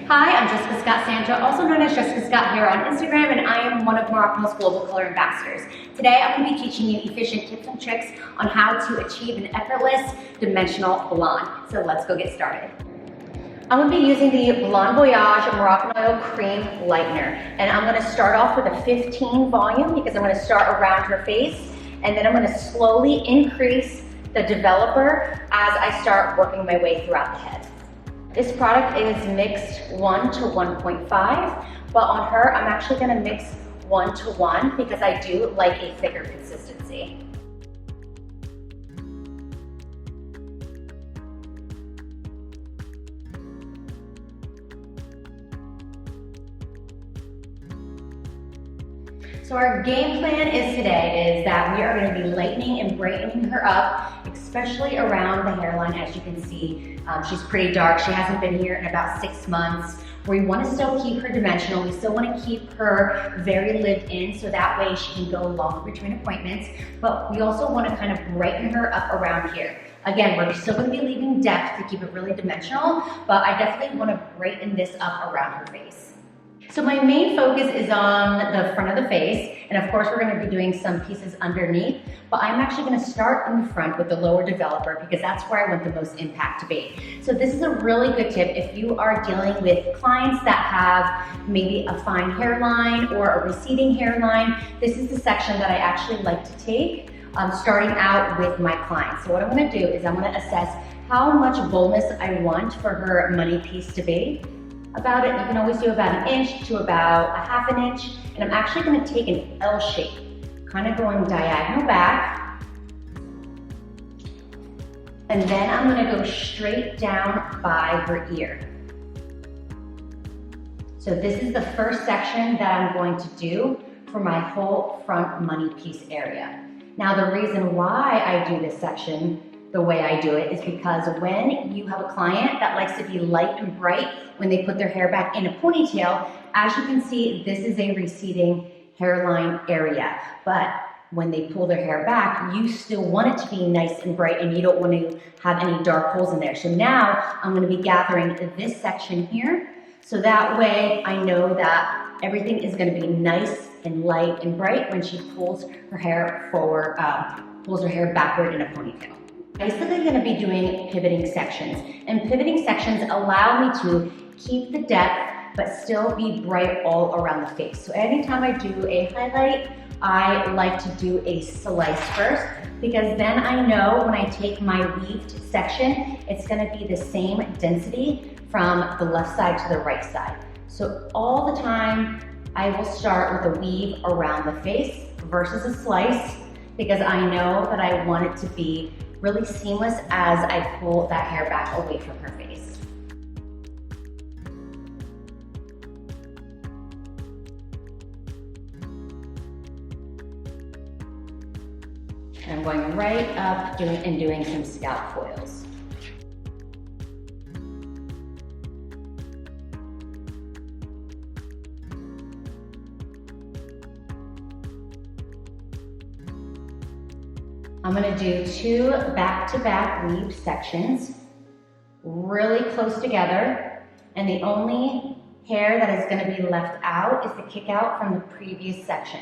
Hi, I'm Jessica Scott Sandra, also known as Jessica Scott here on Instagram, and I am one of Morocco's Global Color Ambassadors. Today, I'm going to be teaching you efficient tips and tricks on how to achieve an effortless dimensional blonde. So let's go get started. I'm going to be using the Blonde Voyage Moroccan Oil Cream Lightener, and I'm going to start off with a 15 volume because I'm going to start around her face, and then I'm going to slowly increase the developer as I start working my way throughout the head. This product is mixed 1 to 1.5, but on her, I'm actually gonna mix 1 to 1 because I do like a thicker consistency. So our game plan is that we are going to be lightening and brightening her up, especially around the hairline. As you can see, she's pretty dark. She hasn't been here in about 6 months. We want to still keep her dimensional. We still want to keep her very lived in so that way she can go longer between appointments. But we also want to kind of brighten her up around here. Again, we're still going to be leaving depth to keep it really dimensional, but I definitely want to brighten this up around her face. So my main focus is on the front of the face, and of course we're going to be doing some pieces underneath, but I'm actually going to start in the front with the lower developer because that's where I want the most impact to be. So this is a really good tip if you are dealing with clients that have maybe a fine hairline or a receding hairline. This is the section that I actually like to take starting out with my clients. So what I'm going to do is I'm going to assess how much boldness I want for her money piece to be. About it, you can always do about 1 inch to about a ½ inch, and I'm actually going to take an L shape, kind of going diagonal back, and then I'm going to go straight down by her ear. So this is the first section that I'm going to do for my whole front money piece area. Now the reason why I do this section the way I do it is because when you have a client that likes to be light and bright when they put their hair back in a ponytail, as you can see, this is a receding hairline area. But when they pull their hair back, you still want it to be nice and bright and you don't want to have any dark holes in there. So now I'm going to be gathering this section here. So that way I know that everything is going to be nice and light and bright when she pulls her hair forward, pulls her hair backward in a ponytail. Basically going to be doing pivoting sections, and pivoting sections allow me to keep the depth but still be bright all around the face. So anytime I do a highlight, I like to do a slice first because then I know when I take my weaved section, it's going to be the same density from the left side to the right side. So all the time I will start with a weave around the face versus a slice because I know that I want it to be really seamless as I pull that hair back away from her face. And I'm going right up doing some scalp coils. I'm going to do 2 back-to-back weave sections, really close together, and the only hair that is going to be left out is the kick out from the previous section.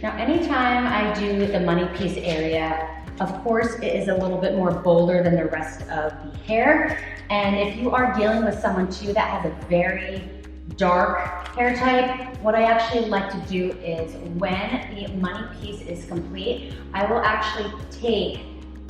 Now anytime I do the money piece area, of course, it is a little bit more bolder than the rest of the hair. And if you are dealing with someone too that has a very dark hair type, what I actually like to do is when the money piece is complete, I will actually take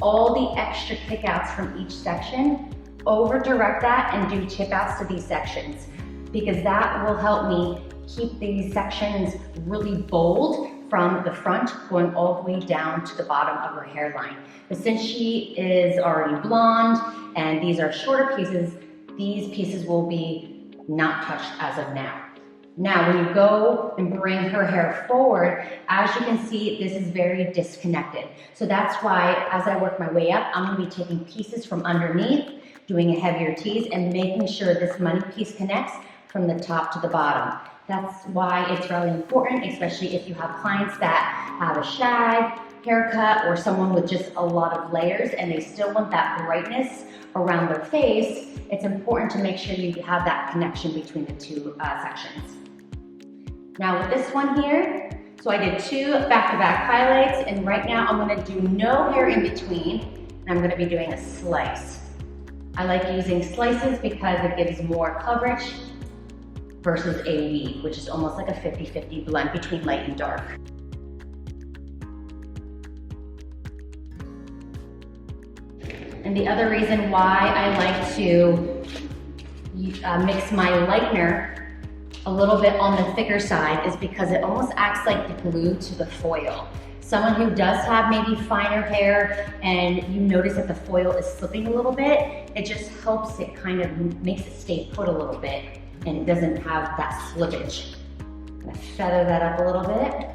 all the extra kickouts from each section, over direct that and do tip outs to these sections because that will help me keep these sections really bold from the front going all the way down to the bottom of her hairline. But since she is already blonde and these are shorter pieces, these pieces will be not touched as of now. Now, when you go and bring her hair forward, as you can see, this is very disconnected. So that's why, as I work my way up, I'm gonna be taking pieces from underneath, doing a heavier tease, and making sure this money piece connects from the top to the bottom. That's why it's really important, especially if you have clients that have a shag haircut or someone with just a lot of layers and they still want that brightness around their face. It's important to make sure you have that connection between the two sections. Now with this one here, so I did 2 back-to-back highlights, and right now I'm gonna do no hair in between, and I'm gonna be doing a slice. I like using slices because it gives more coverage versus a weave, which is almost like a 50-50 blend between light and dark. And the other reason why I like to mix my lightener a little bit on the thicker side is because it almost acts like the glue to the foil. Someone who does have maybe finer hair and you notice that the foil is slipping a little bit, it just helps it kind of makes it stay put a little bit and it doesn't have that slippage. I'm gonna feather that up a little bit,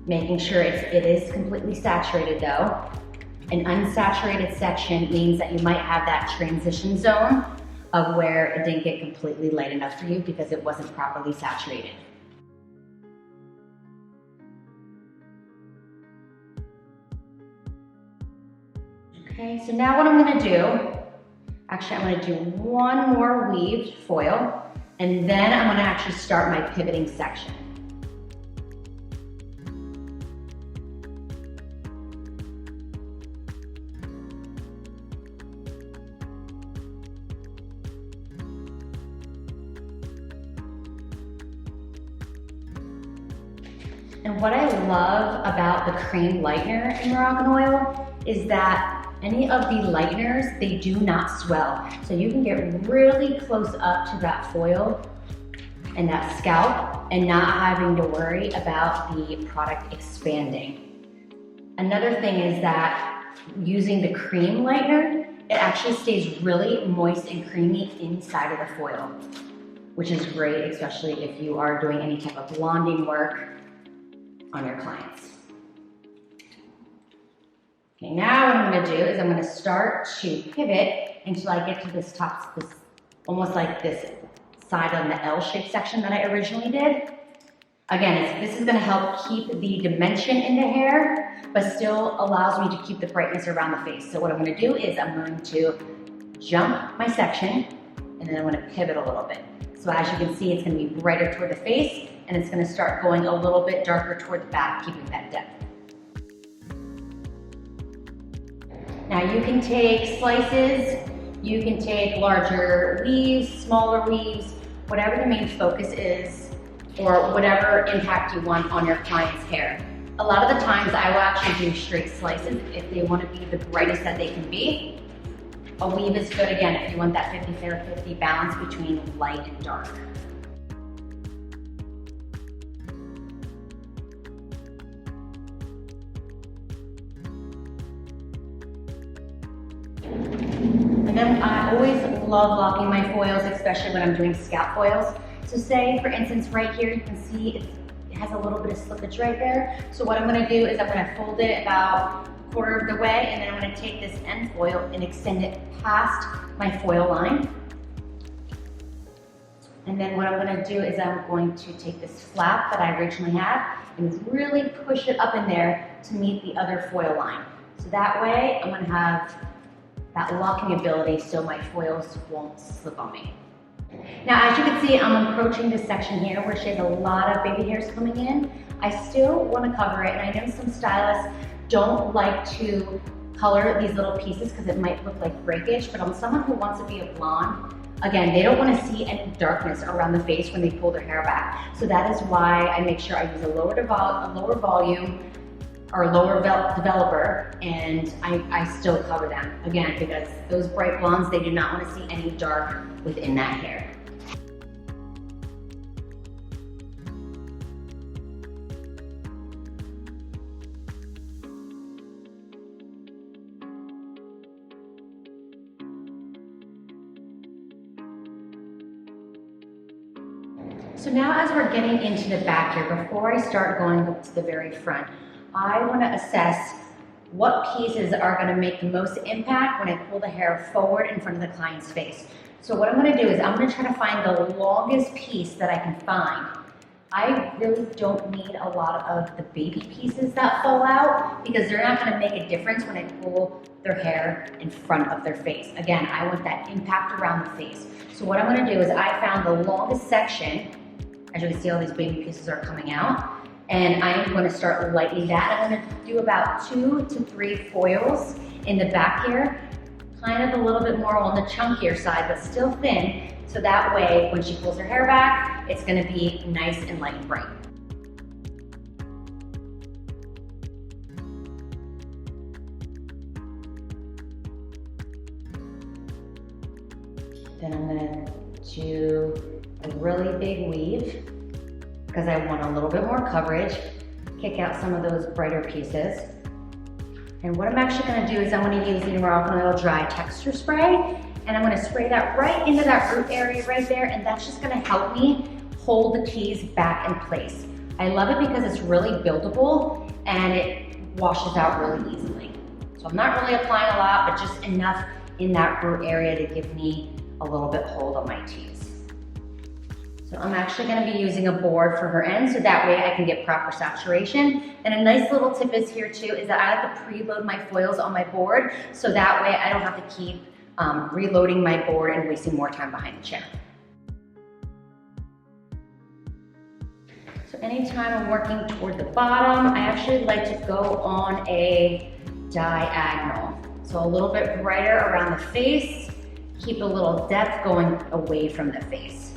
making sure it is completely saturated though. An unsaturated section means that you might have that transition zone of where it didn't get completely light enough for you because it wasn't properly saturated. Okay, so now what I'm gonna do, actually I'm gonna do one more weaved foil, and then I'm gonna actually start my pivoting section. And what I love about the cream lightener in Moroccanoil is that any of the lighteners, they do not swell. So you can get really close up to that foil and that scalp and not having to worry about the product expanding. Another thing is that using the cream lightener, it actually stays really moist and creamy inside of the foil, which is great, especially if you are doing any type of blonding work on your clients. Okay, now what I'm gonna do is I'm gonna start to pivot until I get to this top, this almost like this side on the L-shaped section that I originally did. Again, this is gonna help keep the dimension in the hair, but still allows me to keep the brightness around the face. So what I'm gonna do is I'm going to jump my section, and then I'm gonna pivot a little bit. So as you can see, it's gonna be brighter toward the face, and it's gonna start going a little bit darker toward the back, keeping that depth. Now you can take slices, you can take larger weaves, smaller weaves, whatever the main focus is, or whatever impact you want on your client's hair. A lot of the times I will actually do straight slices if they want to be the brightest that they can be. A weave is good again if you want that 50-50 balance between light and dark. And then I always love locking my foils, especially when I'm doing scalp foils. So say, for instance, right here, you can see it has a little bit of slippage right there. So what I'm gonna do is I'm gonna fold it about a quarter of the way, and then I'm gonna take this end foil and extend it past my foil line. And then what I'm gonna do is I'm going to take this flap that I originally had and really push it up in there to meet the other foil line. So that way, I'm gonna have that locking ability so my foils won't slip on me. Now, as you can see, I'm approaching this section here where she has a lot of baby hairs coming in. I still want to cover it, and I know some stylists don't like to color these little pieces because it might look like breakage, but on someone who wants to be a blonde, again, they don't want to see any darkness around the face when they pull their hair back. So that is why I make sure I use a lower volume or lower developer, and I still cover them, again, because those bright blondes, they do not want to see any dark within that hair. So now as we're getting into the back here, before I start going up to the very front, I want to assess what pieces are going to make the most impact when I pull the hair forward in front of the client's face. So what I'm gonna do is I'm gonna try to find the longest piece that I can find. I really don't need a lot of the baby pieces that fall out because they're not gonna make a difference when I pull their hair in front of their face. Again, I want that impact around the face. So what I'm gonna do is I found the longest section. As you can see, all these baby pieces are coming out. And I am gonna start lightening that. I'm gonna do about 2 to 3 foils in the back here, kind of a little bit more on the chunkier side, but still thin. So that way, when she pulls her hair back, it's gonna be nice and light and bright. Then I'm gonna do a really big weave because I want a little bit more coverage, kick out some of those brighter pieces. And what I'm actually gonna do is I'm gonna use the Moroccan Oil Dry Texture Spray, and I'm gonna spray that right into that root area right there, and that's just gonna help me hold the teas back in place. I love it because it's really buildable and it washes out really easily. So I'm not really applying a lot, but just enough in that root area to give me a little bit hold on my teas. So I'm actually gonna be using a board for her end so that way I can get proper saturation. And a nice little tip is here too, is that I like to preload my foils on my board so that way I don't have to keep reloading my board and wasting more time behind the chair. So anytime I'm working toward the bottom, I actually like to go on a diagonal. So a little bit brighter around the face, keep a little depth going away from the face.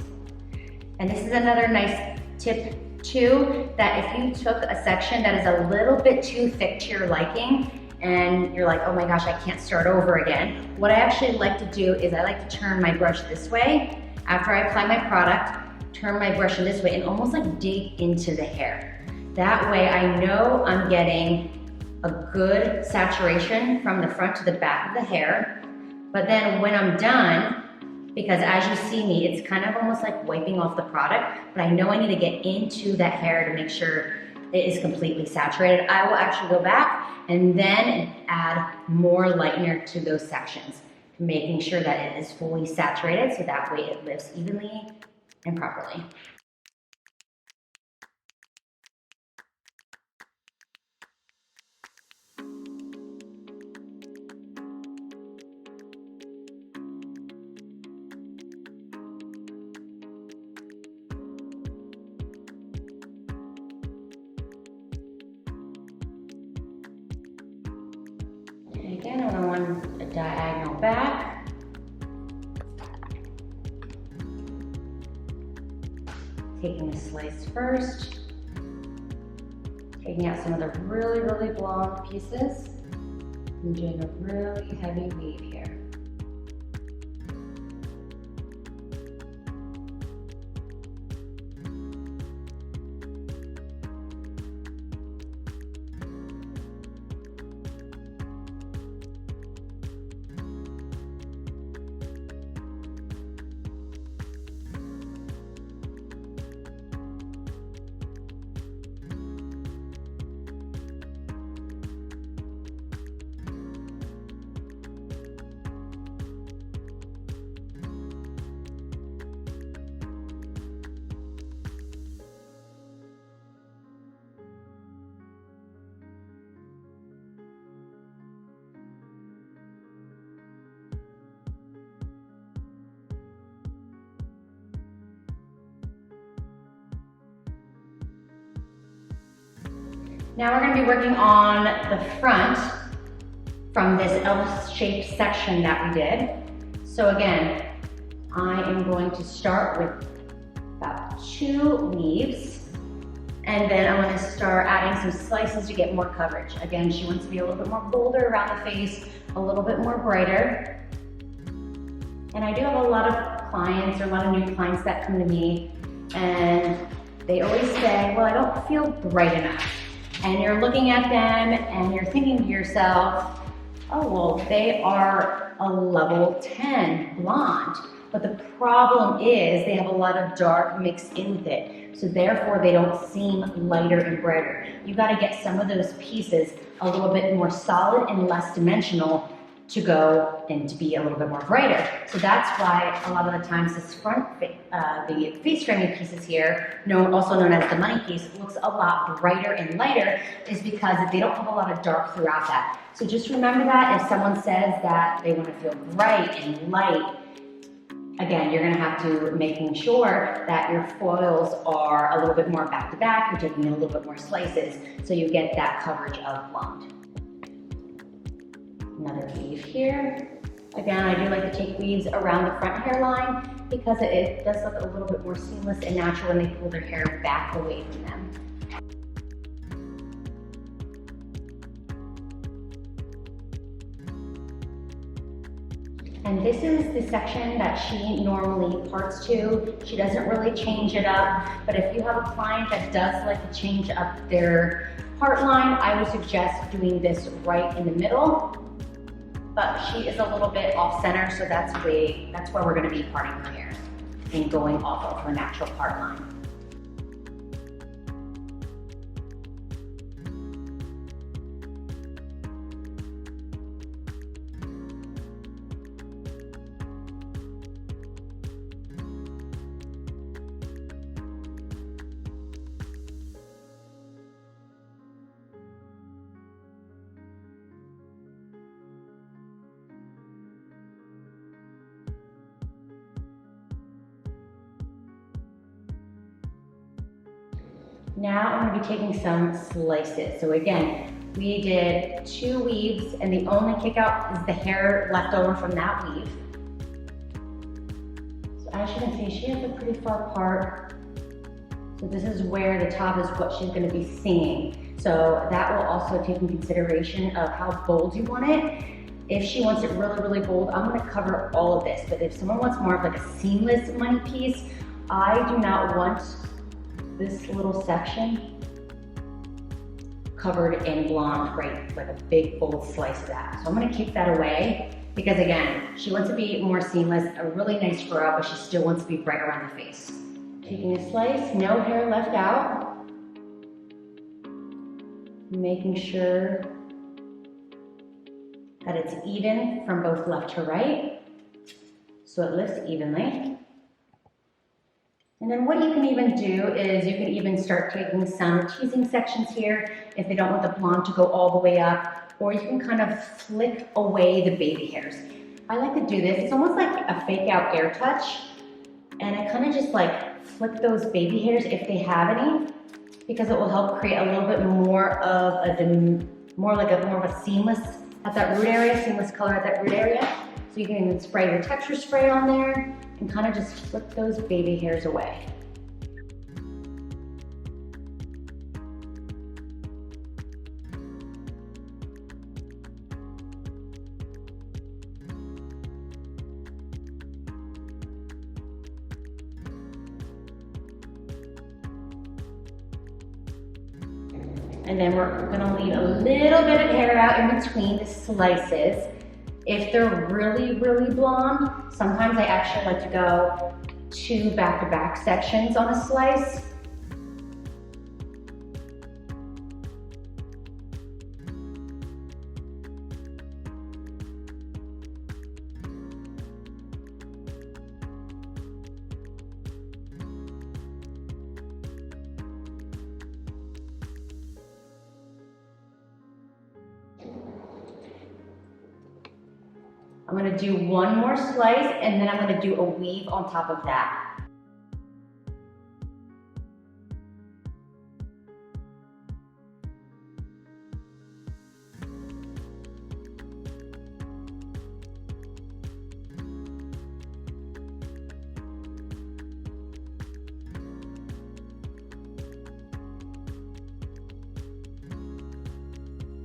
And this is another nice tip too, that if you took a section that is a little bit too thick to your liking, and you're like, oh my gosh, I can't start over again. What I actually like to do is I like to turn my brush this way. After I apply my product, turn my brush in this way and almost like dig into the hair. That way I know I'm getting a good saturation from the front to the back of the hair. But then when I'm done, because as you see me, it's kind of almost like wiping off the product, but I know I need to get into that hair to make sure it is completely saturated. I will actually go back and then add more lightener to those sections, making sure that it is fully saturated so that way it lifts evenly and properly. Again, I want a diagonal back. Taking a slice first. Taking out some of the really, really blonde pieces. And doing a really heavy weave here. Now we're going to be working on the front from this L-shaped section that we did. So again, I am going to start with about 2 weaves, and then I'm going to start adding some slices to get more coverage. Again, she wants to be a little bit more bolder around the face, a little bit more brighter. And I do have a lot of clients, or a lot of new clients that come to me, and they always say, well, I don't feel bright enough. And you're looking at them and you're thinking to yourself, oh, well, they are a level 10 blonde. But the problem is they have a lot of dark mixed in with it. So therefore they don't seem lighter and brighter. You gotta get some of those pieces a little bit more solid and less dimensional to go and to be a little bit more brighter. So that's why a lot of the times this front, the face framing pieces here, also known as the money piece, looks a lot brighter and lighter, is because they don't have a lot of dark throughout that. So just remember that if someone says that they want to feel bright and light, again, you're going to have to making sure that your foils are a little bit more back to back, you're taking a little bit more slices, so you get that coverage of blonde. Another weave here. Again, I do like to take weaves around the front hairline because it does look a little bit more seamless and natural when they pull their hair back away from them. And this is the section that she normally parts to. She doesn't really change it up, but if you have a client that does like to change up their part line, I would suggest doing this right in the middle. But she is a little bit off center, so that's where we're gonna be parting her hair and going off of her natural part line. Now I'm going to be taking some slices. So again, we did 2 weaves and the only kick out is the hair left over from that weave. So as you can see, she has a pretty far part. So this is where the top is what she's going to be seeing. So that will also take in consideration of how bold you want it. If she wants it really, really bold, I'm going to cover all of this. But if someone wants more of like a seamless money piece, I do not want this little section covered in blonde, right? Like a big bold slice of that. So I'm gonna keep that away because again, she wants to be more seamless, a really nice fur out, but she still wants to be bright around the face. Taking a slice, no hair left out. Making sure that it's even from both left to right, so it lifts evenly. And then what you can even do is you can even start taking some teasing sections here if they don't want the blonde to go all the way up, or you can kind of flick away the baby hairs. I like to do this. It's almost like a fake out air touch. And I kind of just like flick those baby hairs if they have any, because it will help create a little bit more of more of a seamless at that root area, seamless color at that root area. So you can even spray your texture spray on there and kind of just flip those baby hairs away. And then we're gonna leave a little bit of hair out in between the slices. If they're really, really blonde, sometimes I actually like to go 2 back-to-back sections on a slice. I'm gonna do one more slice and then I'm gonna do a weave on top of that.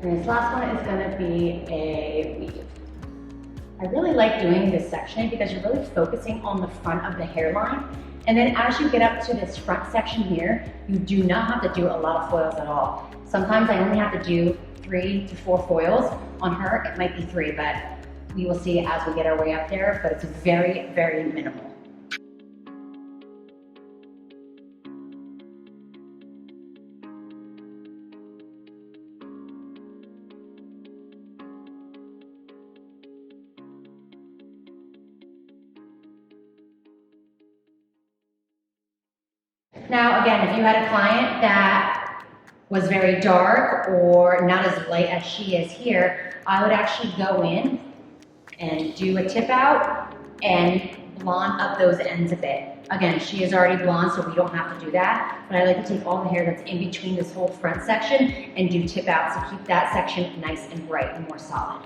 And this last one is gonna be a weave. I really like doing this section because you're really focusing on the front of the hairline. And then as you get up to this front section here, you do not have to do a lot of foils at all. Sometimes I only have to do 3 to 4 foils. On her, it might be 3, but we will see as we get our way up there, but it's very, very minimal. Now, again, if you had a client that was very dark or not as light as she is here, I would actually go in and do a tip out and blonde up those ends a bit. Again, she is already blonde, so we don't have to do that, but I like to take all the hair that's in between this whole front section and do tip outs to keep that section nice and bright and more solid.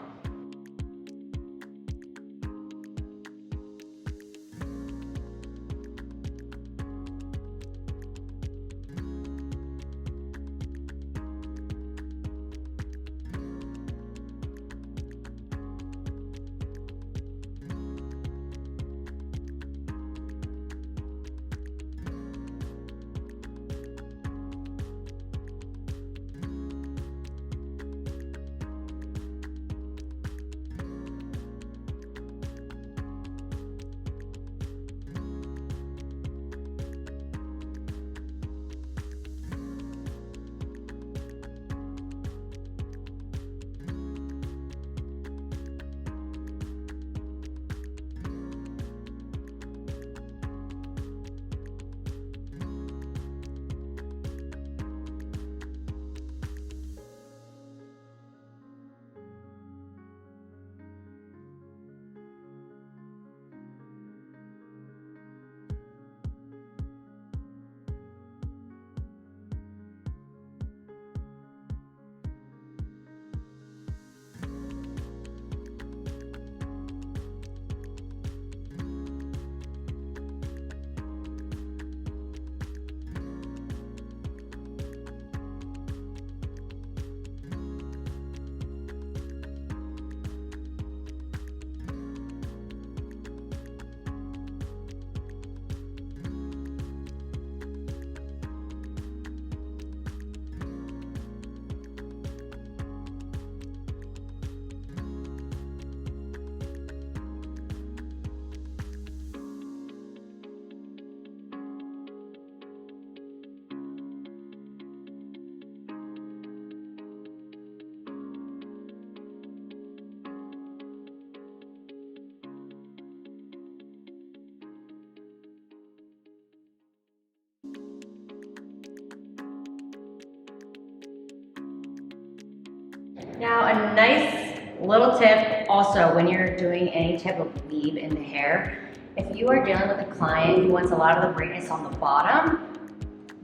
Now, a nice little tip also when you're doing any type of weave in the hair, if you are dealing with a client who wants a lot of the brightness on the bottom,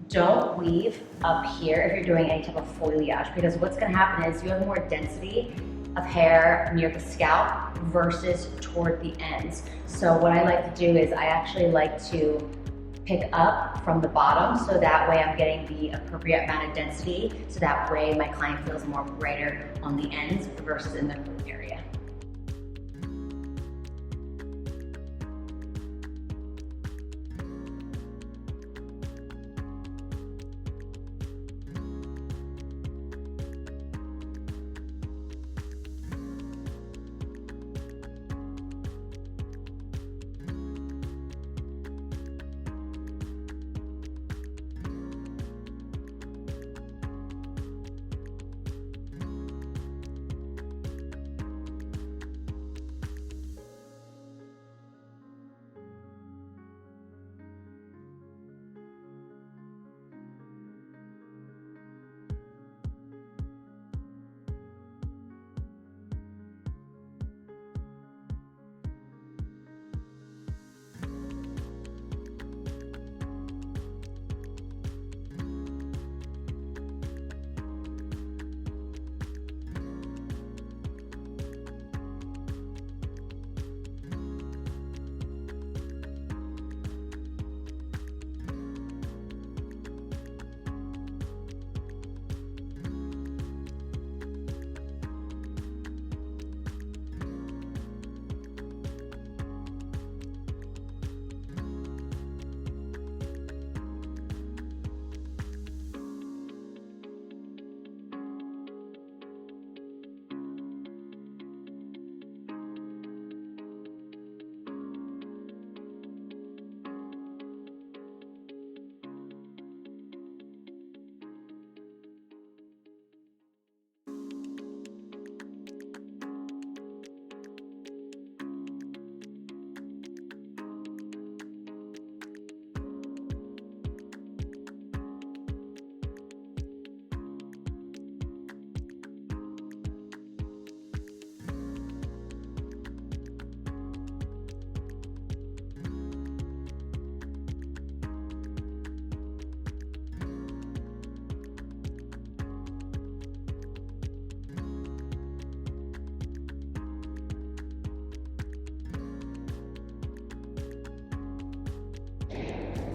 don't weave up here if you're doing any type of foliage, because what's gonna happen is you have more density of hair near the scalp versus toward the ends. So what I like to do is I actually like to pick up from the bottom, so that way I'm getting the appropriate amount of density, so that way my client feels more brighter on the ends versus in the root area.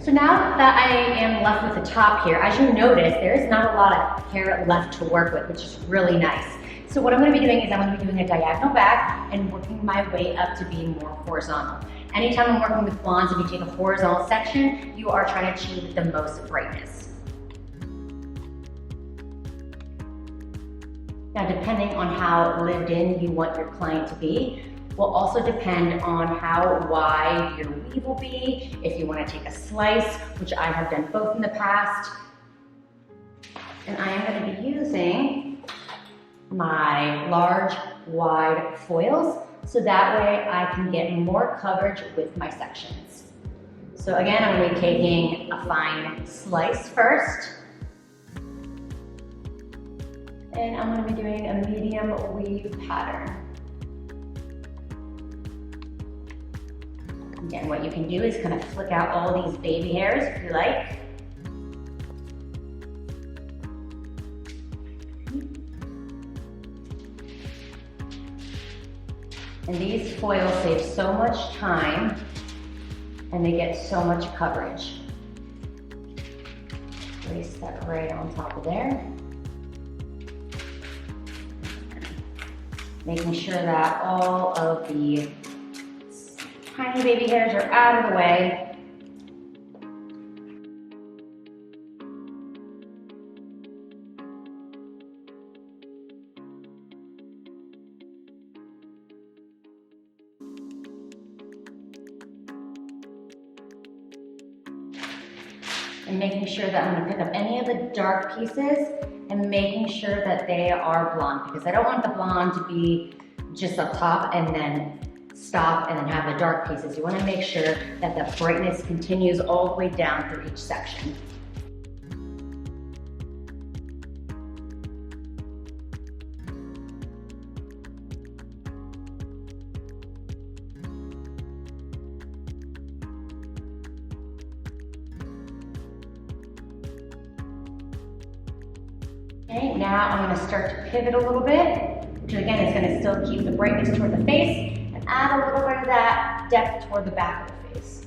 So now that I am left with the top here, as you notice, there is not a lot of hair left to work with, which is really nice. So what I'm going to be doing is I'm going to be doing a diagonal back and working my way up to be more horizontal. Anytime I'm working with blondes, if you take a horizontal section, you are trying to achieve the most brightness. Now, depending on how lived in you want your client to be, will also depend on how wide your weave will be, if you want to take a slice, which I have done both in the past. And I am going to be using my large, wide foils, so that way I can get more coverage with my sections. So again, I'm going to be taking a fine slice first. And I'm going to be doing a medium weave pattern. Again, what you can do is kind of flick out all these baby hairs if you like. And these foils save so much time and they get so much coverage. Place that right on top of there. Making sure that all of the tiny baby hairs are out of the way. And making sure that I'm going to pick up any of the dark pieces and making sure that they are blonde, because I don't want the blonde to be just up top and then stop and then have the dark pieces. You want to make sure that the brightness continues all the way down through each section. Okay, now I'm going to start to pivot a little bit, which again is going to still keep the brightness toward the face and add a little bit of that depth toward the back of the face.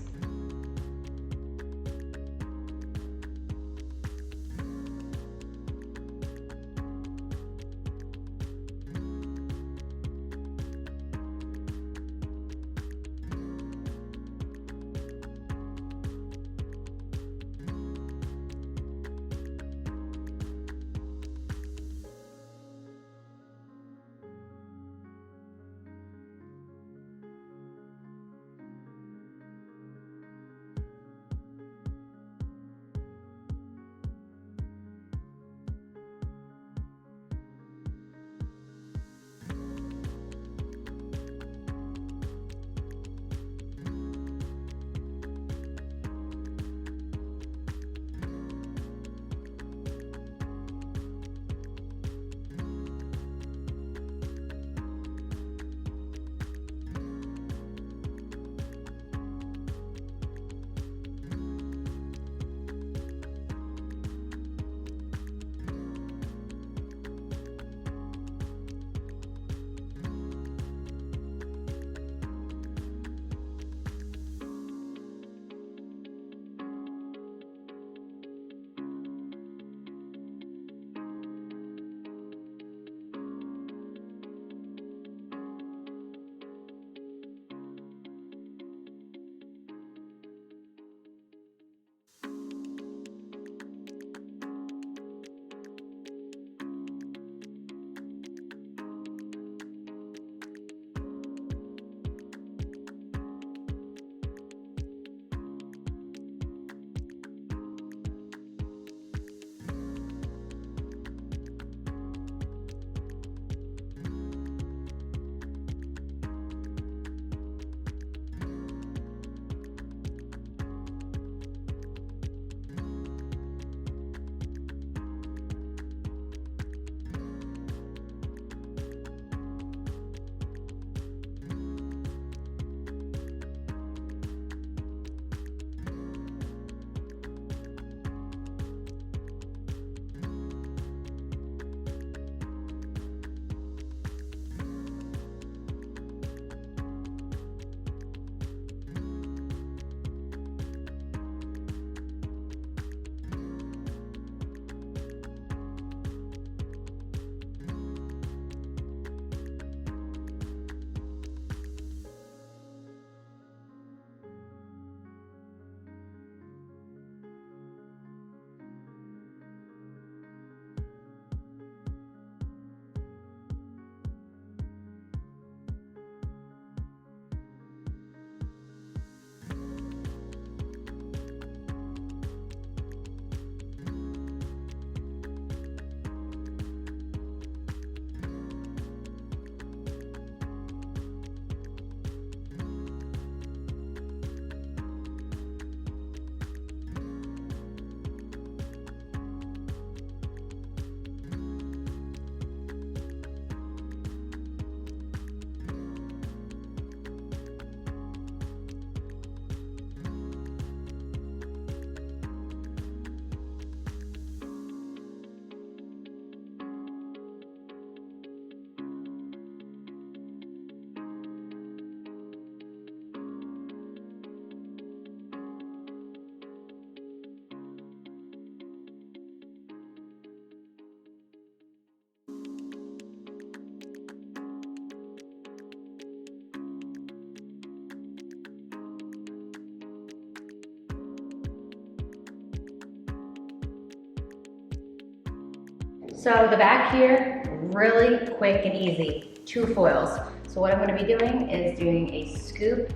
So the back here, really quick and easy, 2 foils. So what I'm gonna be doing is doing a scoop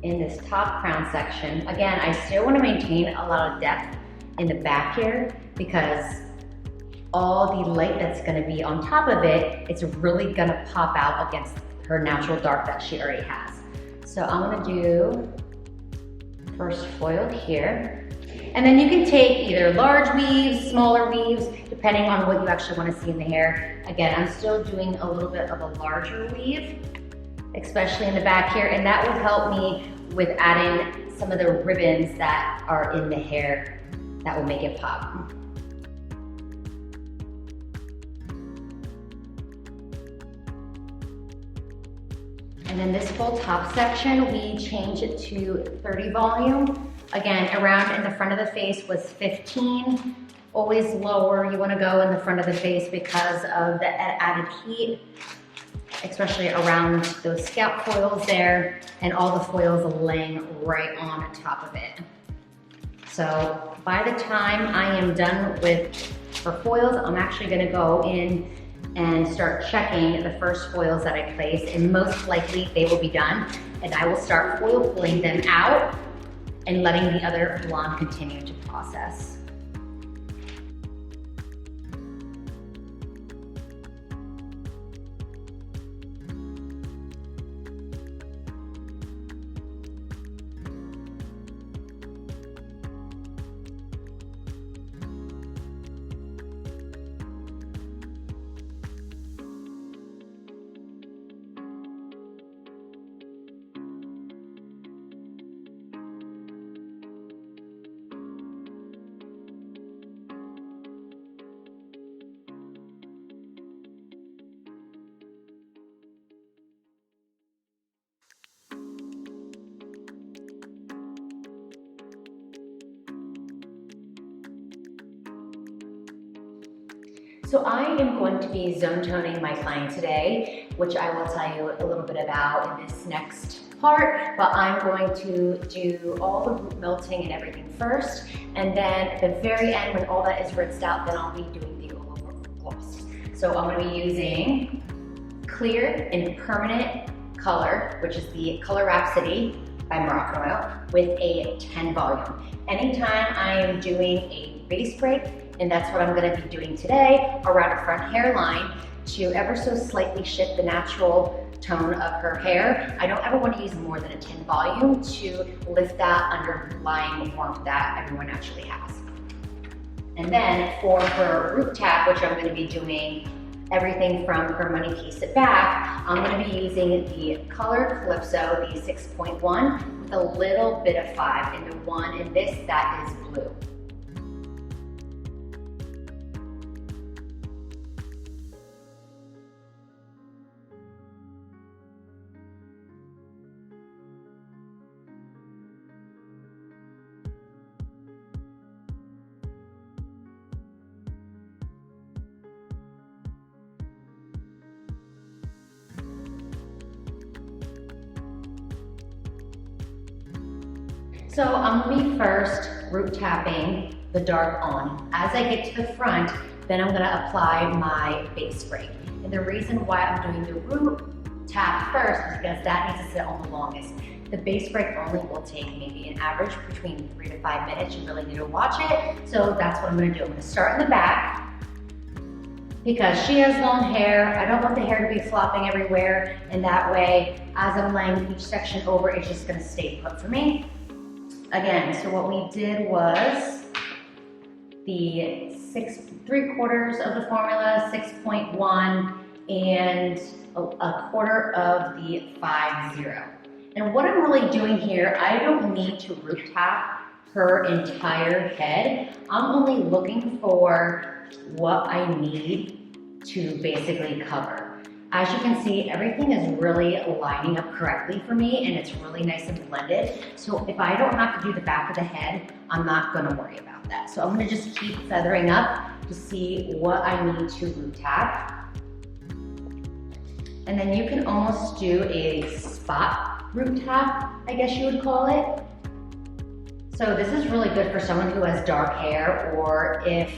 in this top crown section. Again, I still wanna maintain a lot of depth in the back here because all the light that's gonna be on top of it, it's really gonna pop out against her natural dark that she already has. So I'm gonna do first foil here. And then you can take either large weaves, smaller weaves, depending on what you actually want to see in the hair. Again, I'm still doing a little bit of a larger weave, especially in the back here, and that will help me with adding some of the ribbons that are in the hair that will make it pop. And then this whole top section, we change it to 30 volume. Again, around in the front of the face was 15. Always lower, you wanna go in the front of the face because of the added heat, especially around those scalp foils there, and all the foils laying right on top of it. So by the time I am done with for foils, I'm actually gonna go in and start checking the first foils that I place, and most likely they will be done, and I will start foil pulling them out and letting the other blonde continue to process. So I am going to be zone toning my client today, which I will tell you a little bit about in this next part, but I'm going to do all the root melting and everything first, and then at the very end, when all that is rinsed out, then I'll be doing the all over gloss. So I'm gonna be using Clear in Permanent Color, which is the Color Rhapsody by Moroccanoil, with a 10 volume. Anytime I am doing a base break, and that's what I'm gonna be doing today, around her front hairline to ever so slightly shift the natural tone of her hair. I don't ever wanna use more than a 10 volume to lift that underlying warmth that everyone naturally has. And then for her root tap, which I'm gonna be doing everything from her money piece at back, I'm gonna be using the Color Calypso, the 6.1, with a little bit of 5, and the one in this that is blue. So I'm gonna be first root tapping the dark on. As I get to the front, then I'm gonna apply my base spray. And the reason why I'm doing the root tap first is because that needs to sit on the longest. The base spray only will take maybe an average between 3 to 5 minutes. You really need to watch it. So that's what I'm gonna do. I'm gonna start in the back because she has long hair. I don't want the hair to be flopping everywhere. And that way, as I'm laying each section over, it's just gonna stay put for me. Again, so what we did was the 3/4 of the formula, 6.1, and a quarter of the 5-0. And what I'm really doing here, I don't need to root tap her entire head. I'm only looking for what I need to basically cover. As you can see, everything is really lining up correctly for me, and it's really nice and blended. So if I don't have to do the back of the head, I'm not gonna worry about that. So I'm gonna just keep feathering up to see what I need to root tap. And then you can almost do a spot root tap, I guess you would call it. So this is really good for someone who has dark hair, or if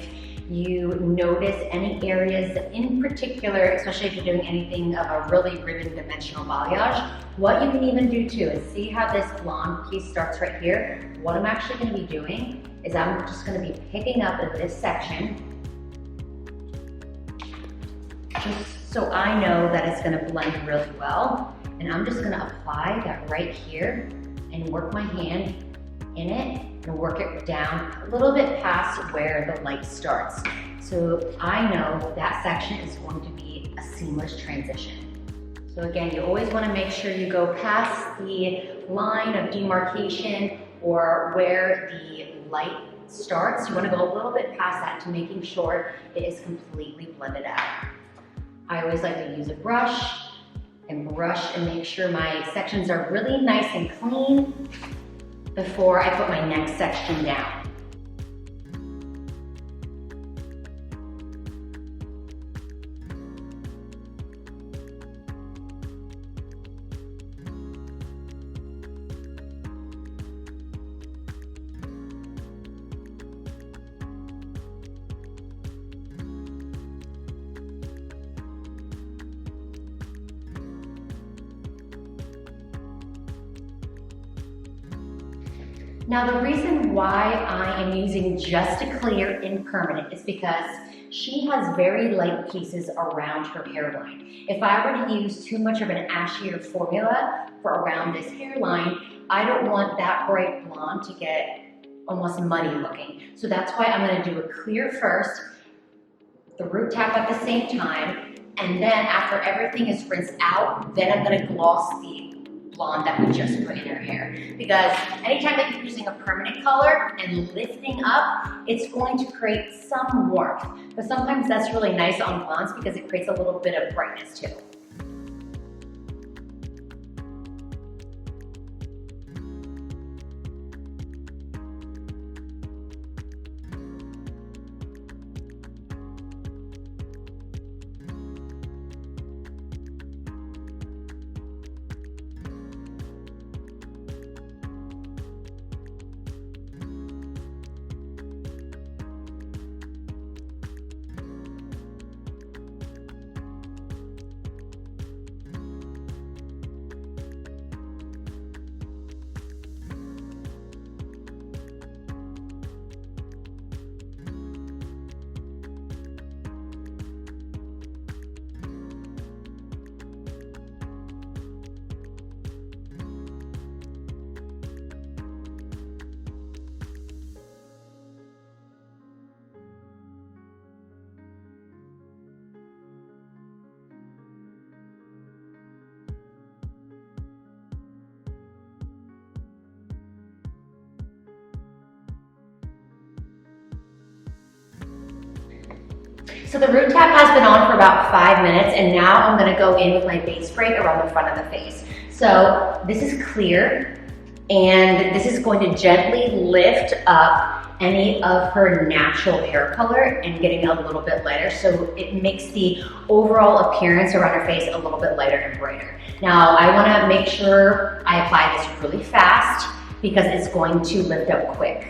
you notice any areas in particular, especially if you're doing anything of a really ribbon dimensional balayage. What you can even do too is see how this blonde piece starts right here. What I'm actually going to be doing is I'm just going to be picking up in this section, just so I know that it's going to blend really well. And I'm just going to apply that right here and work my hand in it and work it down a little bit past where the light starts. So I know that section is going to be a seamless transition. So again, you always want to make sure you go past the line of demarcation or where the light starts. You want to go a little bit past that to making sure it is completely blended out. I always like to use a brush and make sure my sections are really nice and clean before I put my next section down. Now the reason why I am using Just a Clear in Permanent is because she has very light pieces around her hairline. If I were to use too much of an ashier formula for around this hairline, I don't want that bright blonde to get almost muddy looking. So that's why I'm going to do a clear first, the root tap at the same time, and then after everything is rinsed out, then I'm going to gloss the blonde that we just put in her hair. Because anytime that you're using a permanent color and lifting up, it's going to create some warmth. But sometimes that's really nice on blondes because it creates a little bit of brightness too. So the root tap has been on for about 5 minutes, and now I'm gonna go in with my base spray around the front of the face. So this is clear, and this is going to gently lift up any of her natural hair color and getting a little bit lighter, so it makes the overall appearance around her face a little bit lighter and brighter. Now I wanna make sure I apply this really fast because it's going to lift up quick.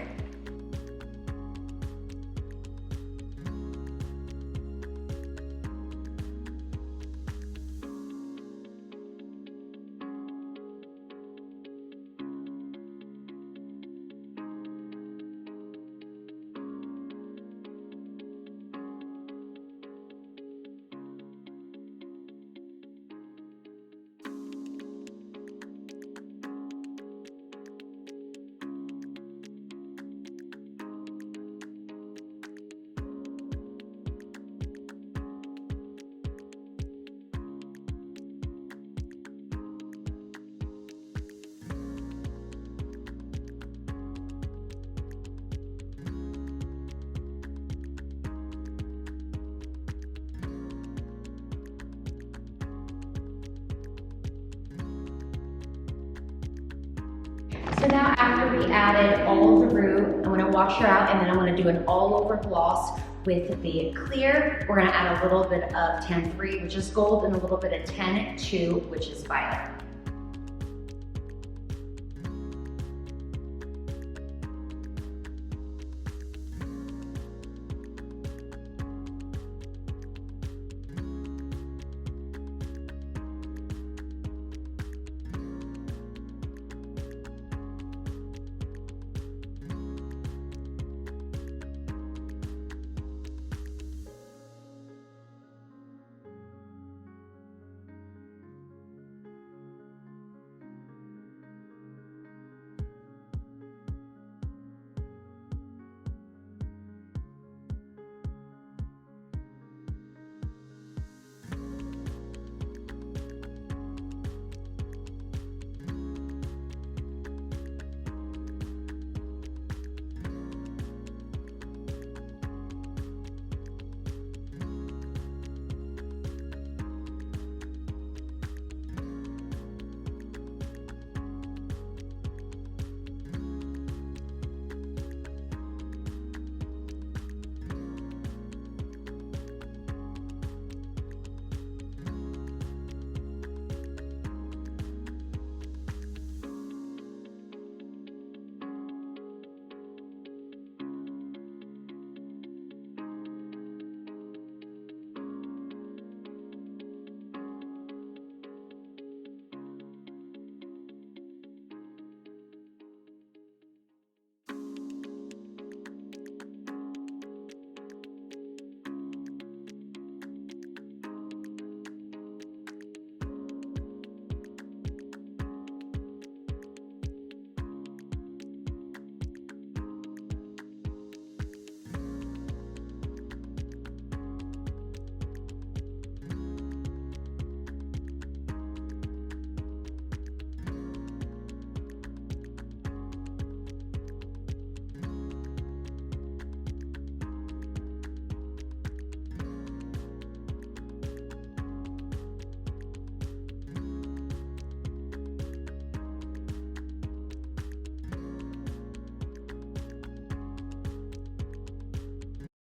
So now after we added all of the root, I'm gonna wash her out and then I'm gonna do an all over gloss with the clear. We're gonna add a little bit of 10-3, which is gold, and a little bit of 10-2, which is violet.